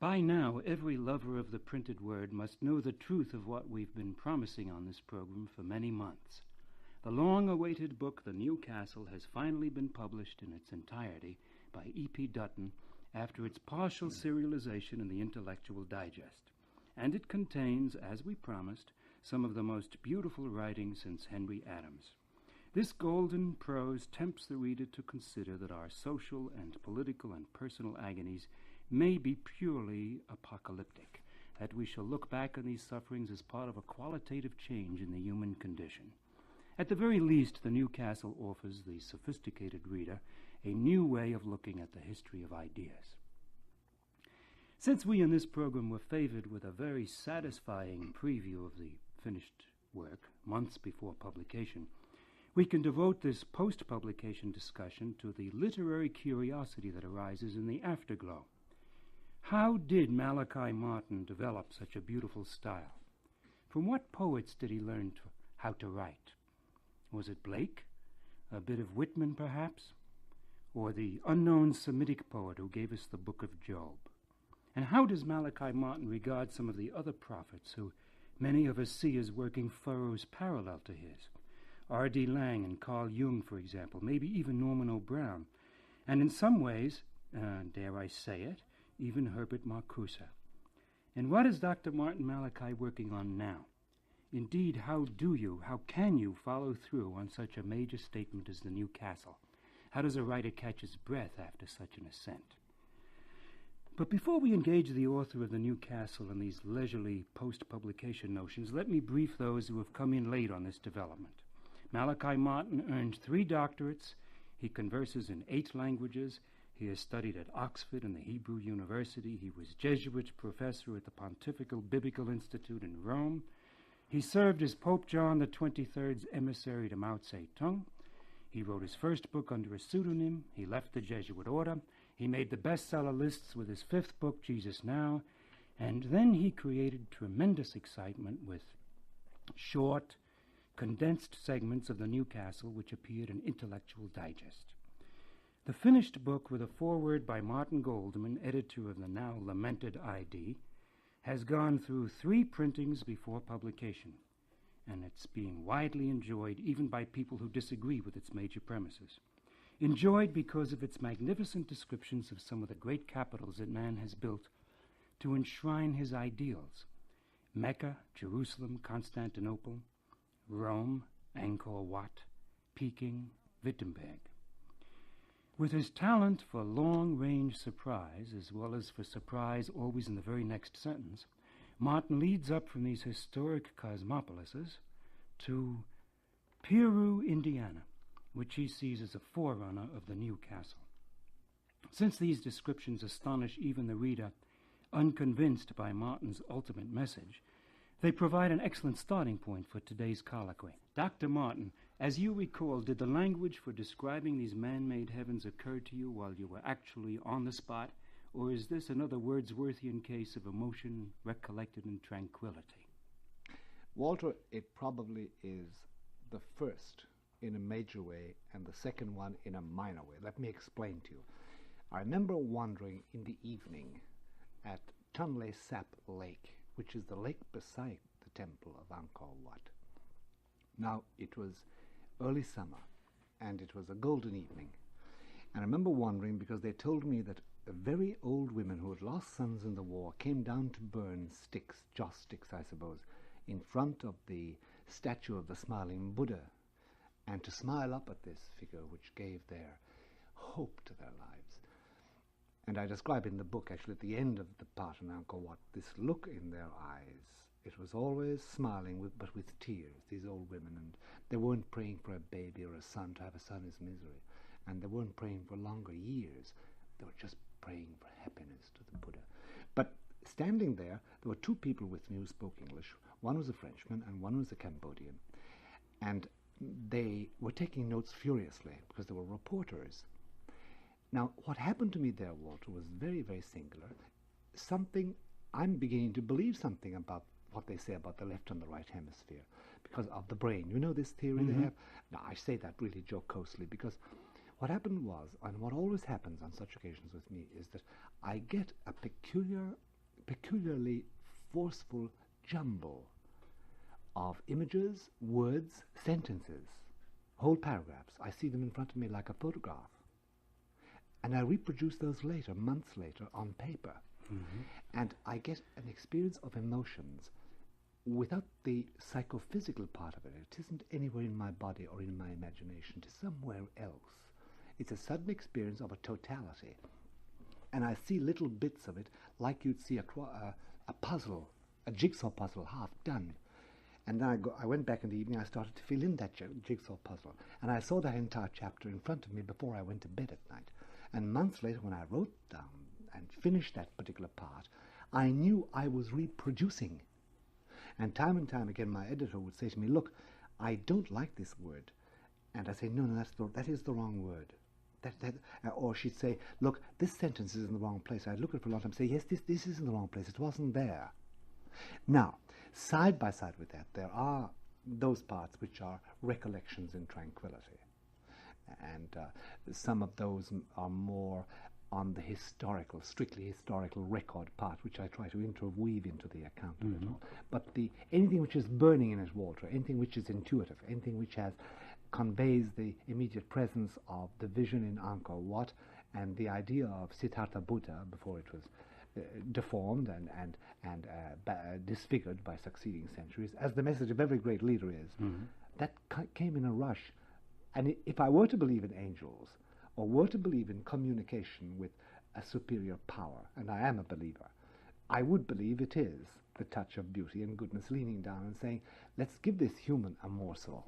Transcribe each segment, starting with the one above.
By now, every lover of the printed word must know the truth of what we've been promising on this program for many months. The long-awaited book, The New Castle, has finally been published in its entirety by E.P. Dutton after its partial serialization in the Intellectual Digest. And it contains, as we promised, some of the most beautiful writing since Henry Adams. This golden prose tempts the reader to consider that our social and political and personal agonies may be purely apocalyptic, that we shall look back on these sufferings as part of a qualitative change in the human condition. At the very least, The New Castle offers the sophisticated reader a new way of looking at the history of ideas. Since we in this program were favored with a very satisfying preview of the finished work months before publication, we can devote this post-publication discussion to the literary curiosity that arises in the afterglow. How did Malachi Martin develop such a beautiful style? From what poets did he learn how to write? Was it Blake? A bit of Whitman, perhaps? Or the unknown Semitic poet who gave us the Book of Job? And how does Malachi Martin regard some of the other prophets who many of us see as working furrows parallel to his? R.D. Laing and Carl Jung, for example, maybe even Norman O'Brien, and in some ways, dare I say it, even Herbert Marcuse. And what is Dr. Martin Malachi working on now? Indeed, how can you follow through on such a major statement as The New Castle? How does a writer catch his breath after such an ascent? But before we engage the author of The New Castle in these leisurely post-publication notions, let me brief those who have come in late on this development. Malachi Martin earned 3 doctorates. He converses in 8 languages. He has studied at Oxford and the Hebrew University. He was Jesuit professor at the Pontifical Biblical Institute in Rome. He served as Pope John XXIII's emissary to Mao Zedong. He wrote his first book under a pseudonym. He left the Jesuit order. He made the bestseller lists with his 5th book, Jesus Now. And then he created tremendous excitement with short, condensed segments of The New Castle, which appeared in Intellectual Digest. The finished book, with a foreword by Martin Goldman, editor of the now lamented ID, has gone through 3 printings before publication, and it's being widely enjoyed even by people who disagree with its major premises. Enjoyed because of its magnificent descriptions of some of the great capitals that man has built to enshrine his ideals: Mecca, Jerusalem, Constantinople, Rome, Angkor Wat, Peking, Wittenberg. With his talent for long-range surprise, as well as for surprise always in the very next sentence, Martin leads up from these historic cosmopolises to Peru, Indiana, which he sees as a forerunner of The New Castle. Since these descriptions astonish even the reader unconvinced by Martin's ultimate message, they provide an excellent starting point for today's colloquy. Dr. Martin, as you recall, did the language for describing these man-made heavens occur to you while you were actually on the spot, or is this another Wordsworthian case of emotion recollected in tranquility? Walter, it probably is the first in a major way and the second one in a minor way. Let me explain to you. I remember wandering in the evening at Tonle Sap Lake, which is the lake beside the temple of Angkor Wat. Now, it was early summer, and it was a golden evening. And I remember wondering because they told me that very old women who had lost sons in the war came down to burn sticks, joss sticks, I suppose, in front of the statue of the smiling Buddha, and to smile up at this figure which gave their hope to their lives. And I describe in the book, actually, at the end of the part in Angkor Wat, this look in their eyes. It was always smiling, but with tears, these old women. And they weren't praying for a baby or a son to have a son's misery. And they weren't praying for longer years. They were just praying for happiness to the Buddha. But standing there were 2 people with me who spoke English. One was a Frenchman and one was a Cambodian. And they were taking notes furiously because they were reporters. Now, what happened to me there, Walter, was very, very singular. I'm beginning to believe something about what they say about the left and the right hemisphere because of the brain. You know this theory they have? Now, I say that really jocosely because what happened was, and what always happens on such occasions with me, is that I get a peculiar peculiarly forceful jumble of images, words, sentences, whole paragraphs. I see them in front of me like a photograph. And I reproduce those later, months later, on paper. And I get an experience of emotions without the psychophysical part of it. It isn't anywhere in my body or in my imagination. It is somewhere else. It's a sudden experience of a totality. And I see little bits of it like you'd see a puzzle, a jigsaw puzzle half done. And then I went back in the evening, I started to fill in that jigsaw puzzle. And I saw that entire chapter in front of me before I went to bed at night. And months later, when I wrote down and finished that particular part, I knew I was reproducing. And time again, my editor would say to me, look, I don't like this word. And I say, no, that is the wrong word. Or she'd say, look, this sentence is in the wrong place. I'd look at it for a long time and say, yes, this is in the wrong place. It wasn't there. Now, side by side with that, there are those parts which are recollections in tranquility. And some of those are more on the historical, strictly historical record part, which I try to interweave into the account of it all. But anything which is burning in it, Walter, anything which is intuitive, anything which conveys the immediate presence of the vision in Angkor Wat and the idea of Siddhartha Buddha before it was deformed and disfigured by succeeding centuries, as the message of every great leader is, that came in a rush. And if I were to believe in angels, or were to believe in communication with a superior power, and I am a believer, I would believe it is the touch of beauty and goodness leaning down and saying, let's give this human a morsel.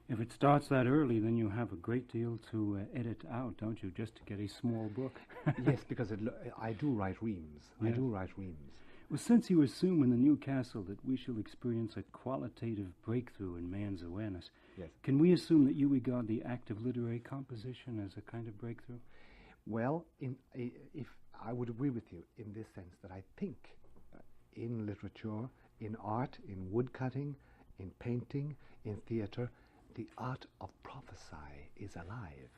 If it starts that early, then you have a great deal to edit out, don't you, just to get a small book? Yes, because I do write reams. Yeah. I do write reams. Well, since you assume in the new castle that we shall experience a qualitative breakthrough in man's awareness, yes, can we assume that you regard the act of literary composition as a kind of breakthrough? Well, if I would agree with you in this sense that I think in literature, in art, in woodcutting, in painting, in theatre, the art of prophecy is alive.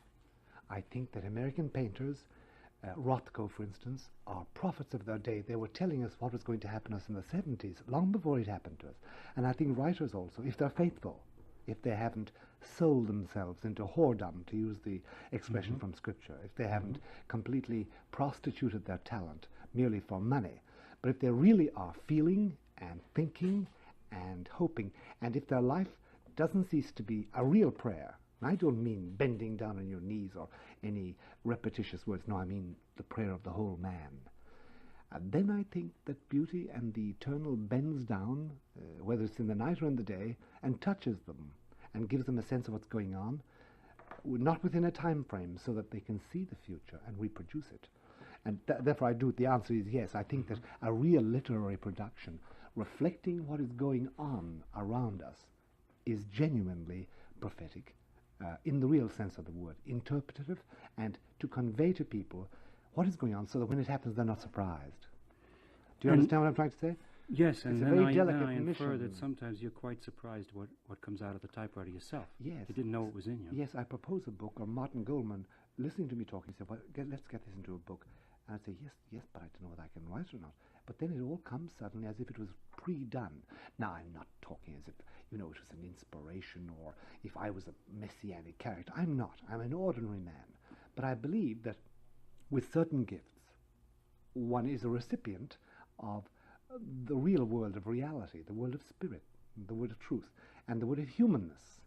I think that American painters, Rothko, for instance, are prophets of their day. They were telling us what was going to happen to us in the 70s, long before it happened to us. And I think writers also, if they're faithful, if they haven't sold themselves into whoredom, to use the expression from Scripture, if they haven't completely prostituted their talent merely for money, but if they really are feeling and thinking and hoping, and if their life doesn't cease to be a real prayer. I don't mean bending down on your knees or any repetitious words. No, I mean the prayer of the whole man. Then I think that beauty and the eternal bends down, whether it's in the night or in the day, and touches them and gives them a sense of what's going on, not within a time frame, so that they can see the future and reproduce it. And therefore the answer is yes. I think that a real literary production reflecting what is going on around us is genuinely prophetic, in the real sense of the word, interpretative, and to convey to people what is going on so that when it happens they're not surprised. Do you understand what I'm trying to say? Yes, and then I infer mission. that sometimes you're quite surprised what comes out of the typewriter yourself. Yes. You didn't know it was in you. Yes, I propose a book, or Martin Goldman, listening to me talking, said, well, let's get this into a book. And I'd say, yes, but I don't know whether I can write it or not. But then it all comes suddenly as if it was pre-done. Now, I'm not talking as if, it was an inspiration or if I was a messianic character. I'm not. I'm an ordinary man. But I believe that with certain gifts, one is a recipient of the real world of reality, the world of spirit, the world of truth, and the world of humanness.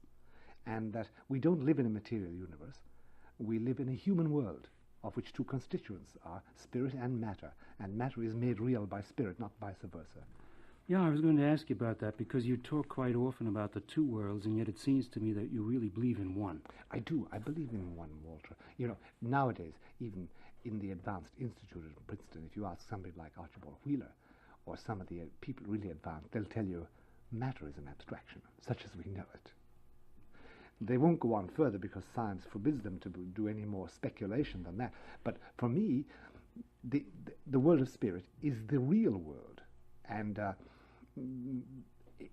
And that we don't live in a material universe. We live in a human world, of which two constituents are spirit and matter is made real by spirit, not vice versa. Yeah, I was going to ask you about that, because you talk quite often about the two worlds, and yet it seems to me that you really believe in one. I do. I believe in one, Walter. Nowadays, even in the Advanced Institute at Princeton, if you ask somebody like Archibald Wheeler, or some of the people really advanced, they'll tell you matter is an abstraction, such as we know it. They won't go on further because science forbids them to do any more speculation than that. But for me, the world of spirit is the real world. And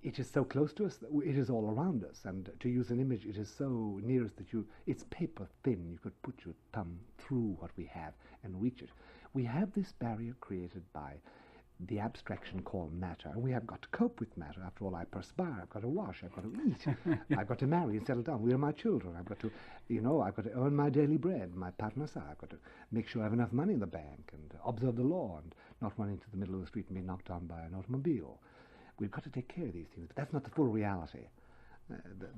it is so close to us that it is all around us. And to use an image, it is so near us that it's paper thin. You could put your thumb through what we have and reach it. We have this barrier created by the abstraction called matter, and we have got to cope with matter. After all, I perspire, I've got to wash, I've got to eat, I've got to marry and settle down. Where are my children? I've got to, I've got to earn my daily bread, my parnassa. I've got to make sure I have enough money in the bank and observe the law and not run into the middle of the street and be knocked down by an automobile. We've got to take care of these things, but that's not the full reality.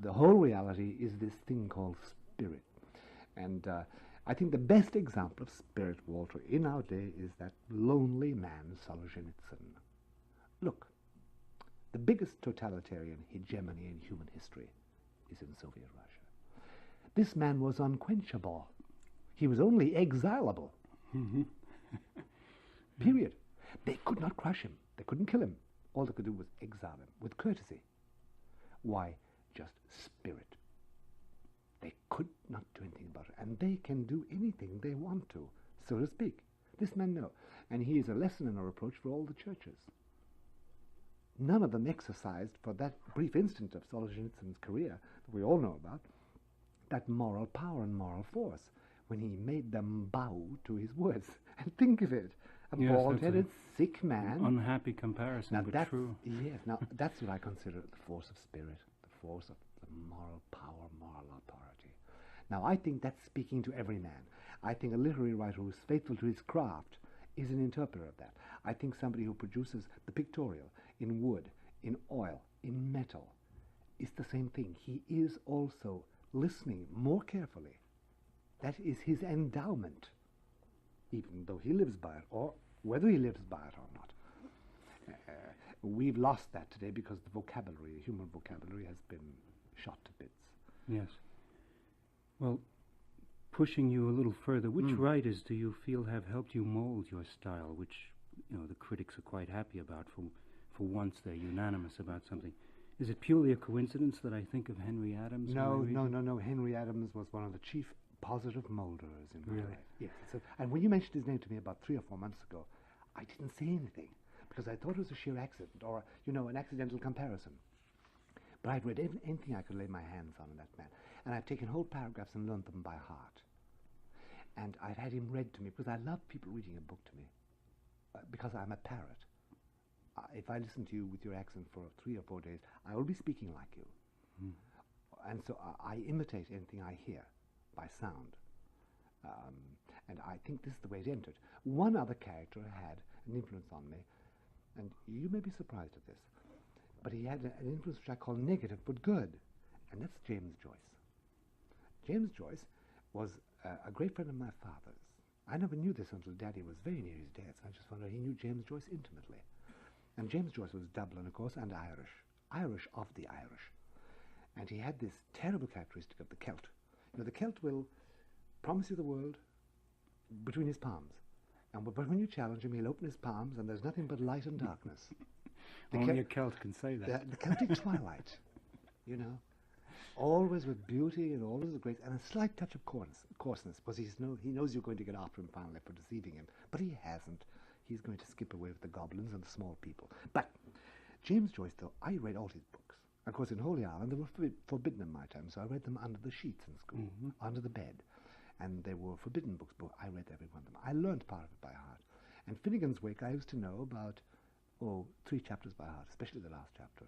The whole reality is this thing called spirit. And I think the best example of spirit, Walter, in our day is that lonely man, Solzhenitsyn. Look, the biggest totalitarian hegemony in human history is in Soviet Russia. This man was unquenchable. He was only exilable. Period. They could not crush him. They couldn't kill him. All they could do was exile him with courtesy. Why? Just spirit. They could not do anything about it, and they can do anything they want to, so to speak. This man, no. And he is a lesson and a reproach for all the churches. None of them exercised, for that brief instant of Solzhenitsyn's career that we all know about, that moral power and moral force when he made them bow to his words. And think of it, a bald-headed, sick man. Unhappy comparison, now but true. Yes, now that's what I consider the force of spirit, the force of the moral power, moral authority. Now, I think that's speaking to every man. I think a literary writer who is faithful to his craft is an interpreter of that. I think somebody who produces the pictorial in wood, in oil, in metal, is the same thing. He is also listening more carefully. That is his endowment, even though he lives by it, or whether he lives by it or not. We've lost that today because the vocabulary, human vocabulary, has been shot to bits. Yes. Well, pushing you a little further, which writers do you feel have helped you mold your style, which, the critics are quite happy about for once they're unanimous about something? Is it purely a coincidence that I think of Henry Adams? No. Henry Adams was one of the chief positive molders in my life. Yes. And when you mentioned his name to me about 3 or 4 months ago, I didn't say anything because I thought it was a sheer accident or, an accidental comparison. But I'd read anything I could lay my hands on in that man. And I've taken whole paragraphs and learned them by heart. And I've had him read to me because I love people reading a book to me. Because I'm a parrot. If I listen to you with your accent for 3 or 4 days, I will be speaking like you. And so I imitate anything I hear by sound. And I think this is the way it entered. One other character had an influence on me, and you may be surprised at this, but he had an influence which I call negative but good, and that's James Joyce. James Joyce was a great friend of my father's. I never knew this until Daddy was very near his death. I just found out he knew James Joyce intimately. And James Joyce was Dublin, of course, and Irish of the Irish. And he had this terrible characteristic of the Celt. The Celt will promise you the world between his palms. But when you challenge him, he'll open his palms, and there's nothing but light and darkness. Only a Celt can say that. The Celtic twilight, always with beauty and always with grace, and a slight touch of coarseness, because he knows you're going to get after him finally for deceiving him. But he hasn't. He's going to skip away with the goblins and the small people. But James Joyce, though, I read all his books. Of course, in Holy Island, they were forbidden in my time, so I read them under the sheets in school, under the bed. And they were forbidden books, but I read every one of them. I learned part of it by heart. And Finnegan's Wake, I used to know about, 3 chapters by heart, especially the last chapter.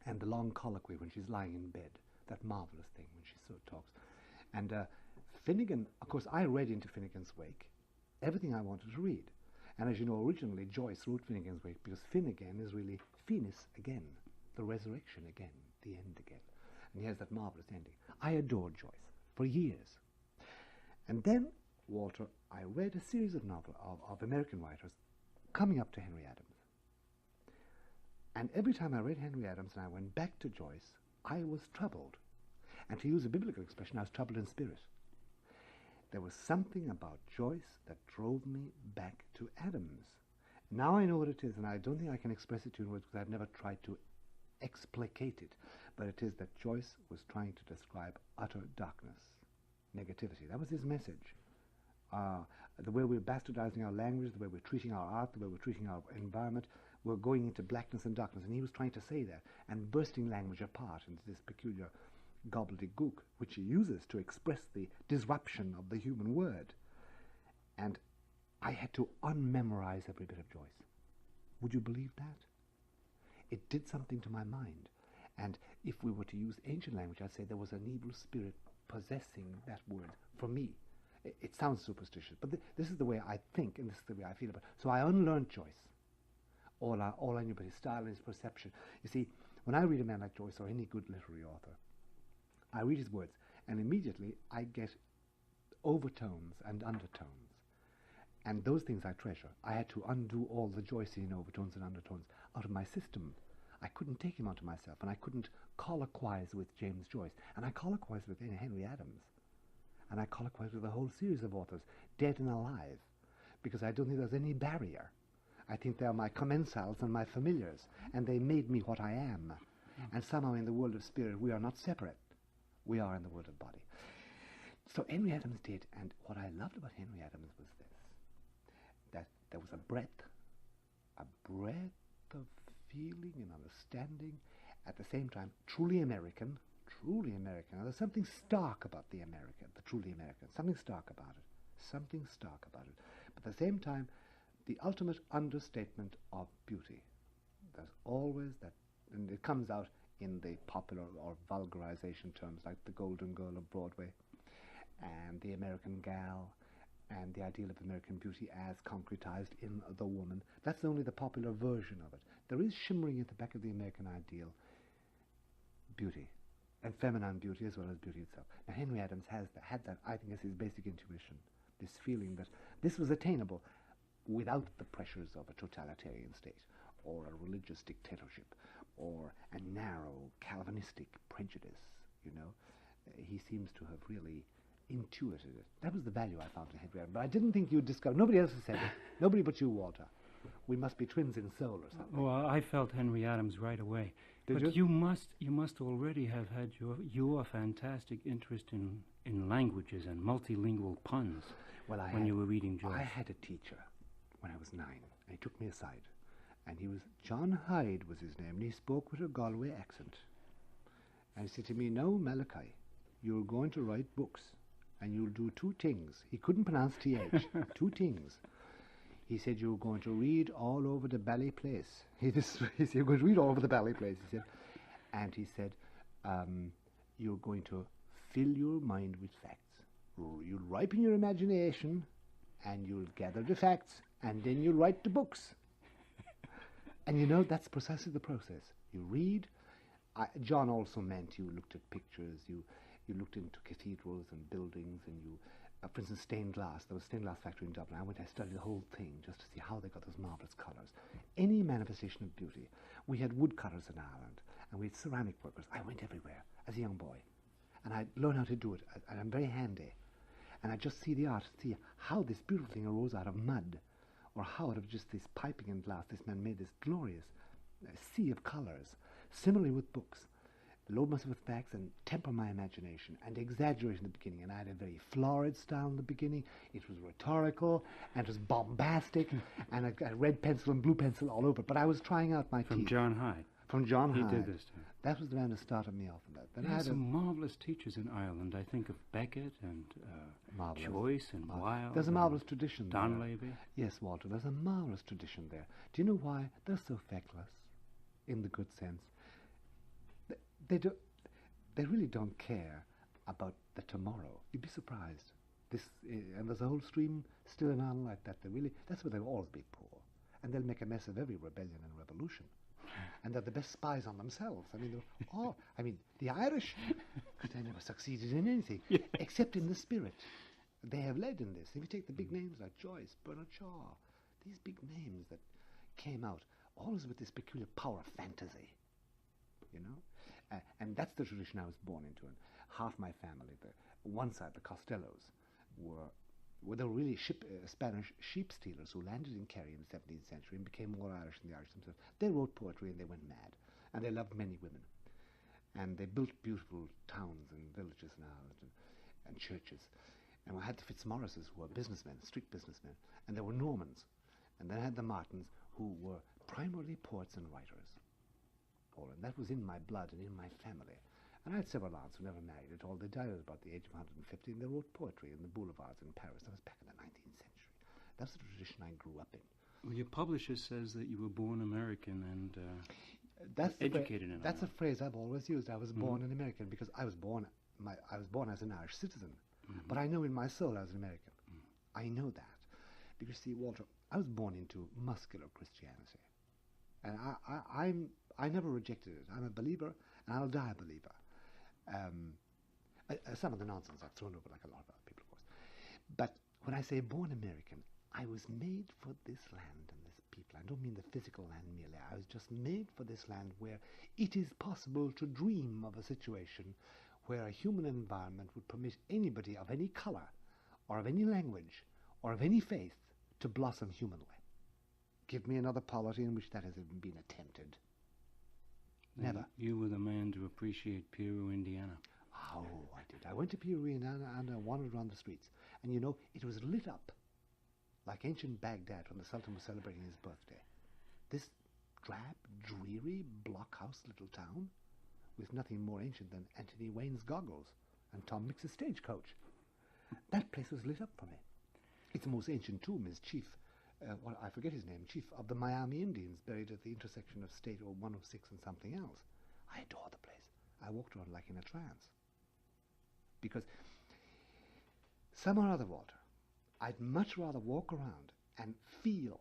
And the long colloquy when she's lying in bed, that marvelous thing when she so talks. And Finnegan, of course, I read into Finnegan's Wake everything I wanted to read. And as you know, originally Joyce wrote Finnegan's Wake because Finnegan is really Finis again, the resurrection again, the end again. And he has that marvelous ending. I adored Joyce for years. And then, Walter, I read a series of novels of American writers coming up to Henry Adams. And every time I read Henry Adams and I went back to Joyce, I was troubled. And to use a biblical expression, I was troubled in spirit. There was something about Joyce that drove me back to Adams. Now I know what it is, and I don't think I can express it to you in words because I've never tried to explicate it. But it is that Joyce was trying to describe utter darkness, negativity. That was his message. The way we're bastardizing our language, the way we're treating our art, the way we're treating our environment, we're going into blackness and darkness. And he was trying to say that and bursting language apart into this peculiar gobbledygook, which he uses to express the disruption of the human word. And I had to unmemorize every bit of Joyce. Would you believe that? It did something to my mind. And if we were to use ancient language, I'd say there was an evil spirit possessing that word for me. It sounds superstitious, but this is the way I think, and this is the way I feel about it. So I unlearned Joyce. All I knew about his style and his perception. You see, when I read a man like Joyce or any good literary author, I read his words, and immediately I get overtones and undertones. And those things I treasure. I had to undo all the Joycean overtones and undertones out of my system. I couldn't take him onto myself, and I couldn't colloquize with James Joyce. And I colloquized with Henry Adams. And I colloquized with a whole series of authors, dead and alive, because I don't think there's any barrier. I think they are my commensals and my familiars, and they made me what I am. And somehow in the world of spirit, we are not separate. We are in the world of body. So Henry Adams did, and what I loved about Henry Adams was this, that there was a breadth of feeling and understanding, at the same time truly American. Now, there's something stark about the American, the truly American, something stark about it. But at the same time, the ultimate understatement of beauty. There's always that, and it comes out in the popular or vulgarization terms like the Golden Girl of Broadway and the American gal and the ideal of American beauty as concretized in the woman. That's only the popular version of it. There is shimmering at the back of the American ideal beauty, and feminine beauty as well as beauty itself. Now Henry Adams had that, I think, as his basic intuition, this feeling that this was attainable without the pressures of a totalitarian state or a religious dictatorship or a narrow Calvinistic prejudice, you know. He seems to have really intuited it. That was the value I found in Henry Adams. But I didn't think you'd discover. Nobody else has said it. Nobody but you, Walter. We must be twins in soul or something. Well, I felt Henry Adams right away. Did but you? You must already have had your fantastic interest in languages and multilingual puns when you were reading Joyce. I had a teacher when I was 9, and he took me aside. And he was, John Hyde was his name, and he spoke with a Galway accent. And he said to me, "Now, Malachi, you're going to write books, and you'll do 2 things." He couldn't pronounce TH. 2 things. He said, "You're going to read all over the Bally Place." He said, "You're going to read all over the Bally Place," he said. And he said, "You're going to fill your mind with facts. You'll ripen your imagination, and you'll gather the facts, and then you'll write the books." And you know, that's precisely the process. You read. John also meant you looked at pictures, you looked into cathedrals and buildings, and you, for instance, stained glass. There was a stained glass factory in Dublin. I studied the whole thing just to see how they got those marvellous colours. Any manifestation of beauty. We had woodcutters in Ireland, and we had ceramic workers. I went everywhere as a young boy, and I learned how to do it, and I'm very handy. And I just see the art, see how this beautiful thing arose out of mud, or how out of just this piping and glass this man made this glorious sea of colours. Similarly with books. Load myself with facts and temper my imagination and exaggerate in the beginning. And I had a very florid style in the beginning. It was rhetorical and it was bombastic, and I got red pencil and blue pencil all over. But I was trying out my From teeth. John Hyde. From John Hyde. He did this to me. That was the man who started me off in that. Then There I are had some marvellous teachers in Ireland. I think of Beckett and Joyce and Wilde. There's a marvellous tradition there. Donlevy. Yes, Walter, there's a marvellous tradition there. Do you know why? They're so feckless, in the good sense. They really don't care about the tomorrow. You'd be surprised. And there's a whole stream still in Ireland like that. That's where they'll always be poor. And they'll make a mess of every rebellion and revolution. And they're the best spies on themselves. I mean, the Irish, they never succeeded in anything, except in the spirit. They have led in this. If you take the big names like Joyce, Bernard Shaw, these big names that came out, always with this peculiar power of fantasy, you know? And that's the tradition I was born into. And half my family, one side, the Costellos, were the really Spanish sheep stealers who landed in Kerry in the 17th century and became more Irish than the Irish themselves. They wrote poetry and they went mad. And they loved many women. And they built beautiful towns and villages in Ireland and churches. And we had the Fitzmaurices, who were businessmen, strict businessmen. And there were Normans. And then I had the Martins, who were primarily poets and writers. And that was in my blood and in my family. And I had several aunts who never married at all. They died at about the age of 150, and they wrote poetry in the boulevards in Paris. That was back in the 19th century. That's the tradition I grew up in. Well, your publisher says that you were born American and That's educated in That's a America. phrase I've always used. I was born an American because I was born as an Irish citizen. But I know in my soul I was an American. I know that. Because, see, Walter, I was born into muscular Christianity. And I never rejected it. I'm a believer, and I'll die a believer. Some of the nonsense I've thrown over like a lot of other people, of course. But when I say born American, I was made for this land and this people. I don't mean the physical land merely. I was just made for this land where it is possible to dream of a situation where a human environment would permit anybody of any color or of any language or of any faith to blossom humanly. Give me another polity in which that has even been attempted. Never. You were the man to appreciate Peru, Indiana. Oh, I did. I went to Peru and I wandered around the streets. And you know, it was lit up like ancient Baghdad when the Sultan was celebrating his birthday. This drab, dreary, blockhouse little town with nothing more ancient than Anthony Wayne's goggles and Tom Mix's stagecoach. That place was lit up for me. It's the most ancient tomb is Chief, I forget his name, Chief of the Miami Indians, buried at the intersection of State 106 and something else. I adore the place. I walked around like in a trance. Because somehow or other, Walter, I'd much rather walk around and feel.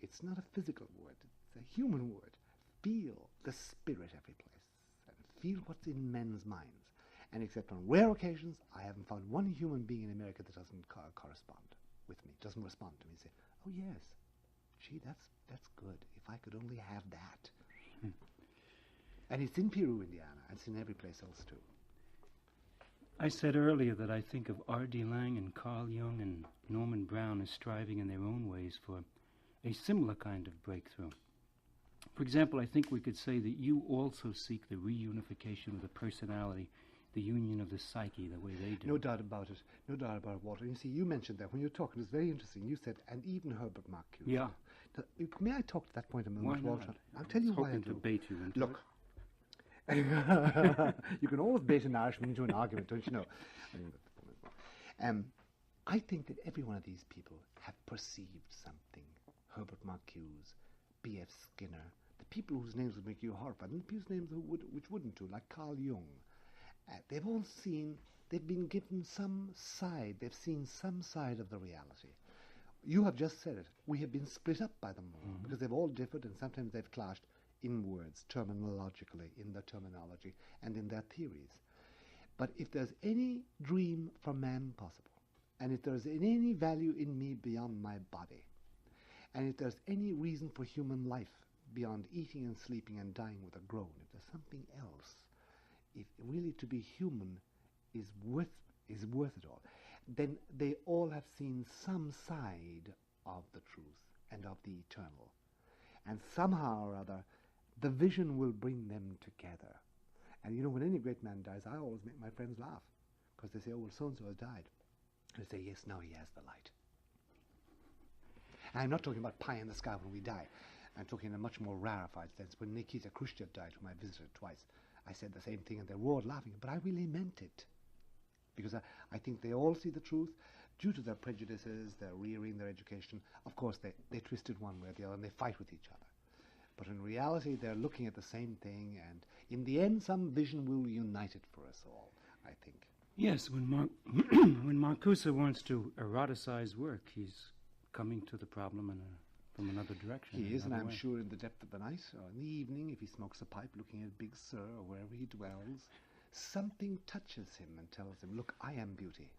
It's not a physical word, it's a human word. Feel the spirit every place and feel what's in men's minds. And except on rare occasions, I haven't found one human being in America that doesn't correspond with me, doesn't respond to me, say, oh yes, gee, that's good. If I could only have that. And it's in Peru, Indiana, and it's in every place else too. I said earlier that I think of R.D. Laing and Carl Jung and Norman Brown as striving in their own ways for a similar kind of breakthrough. For example, I think we could say that you also seek the reunification of the personality, the union of the psyche, the way they do. No doubt about it. No doubt about it, Walter. You see, you mentioned that when you were talking. It's very interesting. You said, and even Herbert Marcuse. Yeah. Now, may I talk to that point a moment, Why Walter? not? I'll tell you why I hoping do. to bait you into Look, you can always bait an Irishman into an argument, don't you know? I think that every one of these people have perceived something. Herbert Marcuse, B.F. Skinner, the people whose names would make you horrified, and the people's names which wouldn't do, like Carl Jung. They've all seen, they've been given some side, they've seen some side of the reality. You have just said it. We have been split up by them all, because they've all differed, and sometimes they've clashed in words, terminologically, in their terminology, and in their theories. But if there's any dream for man possible, and if there's any value in me beyond my body, and if there's any reason for human life beyond eating and sleeping and dying with a groan, if there's something else, if really to be human is worth it all, then they all have seen some side of the truth and of the eternal. And somehow or other, the vision will bring them together. And you know, when any great man dies, I always make my friends laugh, because they say, oh, well, so-and-so has died. And I say, yes, now he has the light. And I'm not talking about pie in the sky when we die. I'm talking in a much more rarefied sense. When Nikita Khrushchev died, whom I visited twice, I said the same thing, and they roared laughing, but I really meant it. Because I think they all see the truth. Due to their prejudices, their rearing, their education, of course, they twist it one way or the other, and they fight with each other. But in reality, they're looking at the same thing, and in the end, some vision will unite it for us all, I think. Yes, when when Marcuse wants to eroticize work, he's coming to the problem from another direction. He is, and I'm way. sure in the depth of the night, or in the evening, if he smokes a pipe looking at Big Sur, or wherever he dwells, something touches him and tells him, look, I am beauty.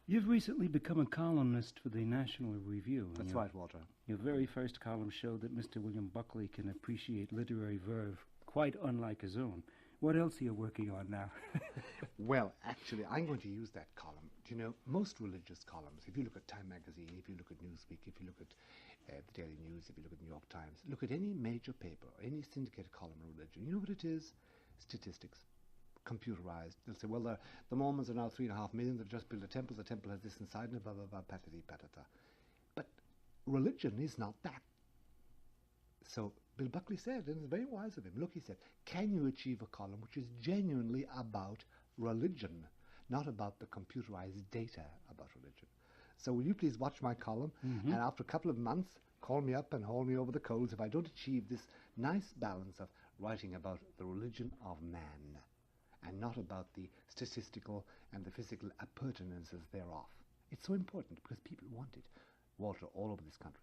You've recently become a columnist for the National Review. That's right, Walter. Your very first column showed that Mr. William Buckley can appreciate literary verve quite unlike his own. What else are you working on now? Well, actually, I'm going to use that column. Do you know, most religious columns, if you look at Time Magazine, if you look at Newsweek, if you look at the Daily News, if you look at New York Times, look at any major paper, any syndicated column on religion, you know what it is? Statistics. Computerized. They'll say, well, the Mormons are now 3.5 million. They've just built a temple. The temple has this inside, and blah, blah, blah, patati, patata. But religion is not that. So Bill Buckley said, and it's very wise of him, look, he said, can you achieve a column which is genuinely about religion, not about the computerized data about religion? So will you please watch my column? Mm-hmm. And after a couple of months, call me up and hold me over the coals if I don't achieve this nice balance of writing about the religion of man and not about the statistical and the physical appurtenances thereof. It's so important because people want it. Walter, all over this country.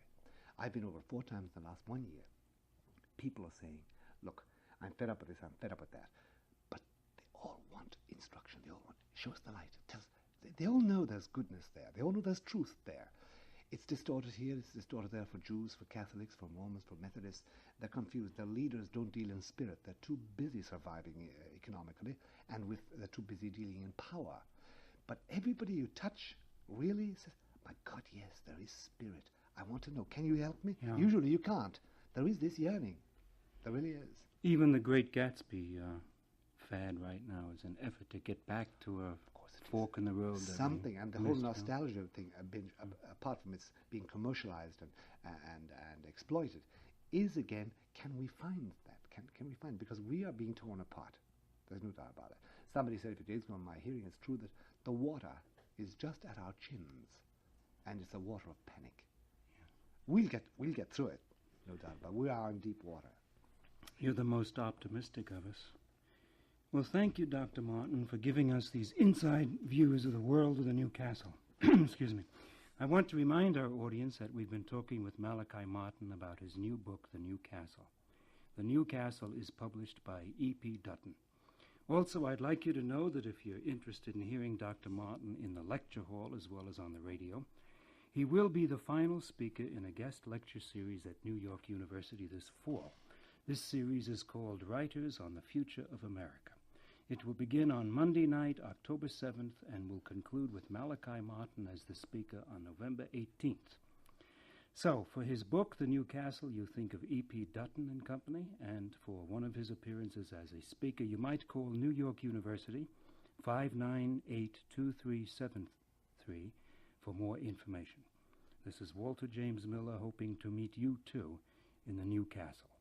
I've been over 4 times in the last 1 year. People are saying, look, I'm fed up with this, I'm fed up with that. But they all want instruction. They all want, show us the light. They all know there's goodness there. They all know there's truth there. It's distorted here, it's distorted there for Jews, for Catholics, for Mormons, for Methodists. They're confused. Their leaders don't deal in spirit. They're too busy surviving economically, and they're too busy dealing in power. But everybody you touch really says, my God, yes, there is spirit. I want to know. Can you help me? Yeah. Usually you can't. There is this yearning. There really is. Even the Great Gatsby fad right now is an effort to get back to a fork in the road. Something, and the whole nostalgia thing, apart from its being commercialized and exploited, is again, can we find that? Can we find? Because we are being torn apart. There's no doubt about it. Somebody said a few days ago in my hearing, it's true that the water is just at our chins, and it's a water of panic. Yeah. We'll get through it, no doubt about it. We are in deep water. You're the most optimistic of us. Well, thank you, Dr. Martin, for giving us these inside views of the world of the New Castle. Excuse me. I want to remind our audience that we've been talking with Malachi Martin about his new book, The New Castle. The New Castle is published by E.P. Dutton. Also, I'd like you to know that if you're interested in hearing Dr. Martin in the lecture hall as well as on the radio, he will be the final speaker in a guest lecture series at New York University this fall. This series is called Writers on the Future of America. It will begin on Monday night, October 7th, and will conclude with Malachi Martin as the speaker on November 18th. So, for his book, The New Castle, you think of E.P. Dutton and Company, and for one of his appearances as a speaker, you might call New York University, 598-2373, for more information. This is Walter James Miller, hoping to meet you, too, in the New Castle.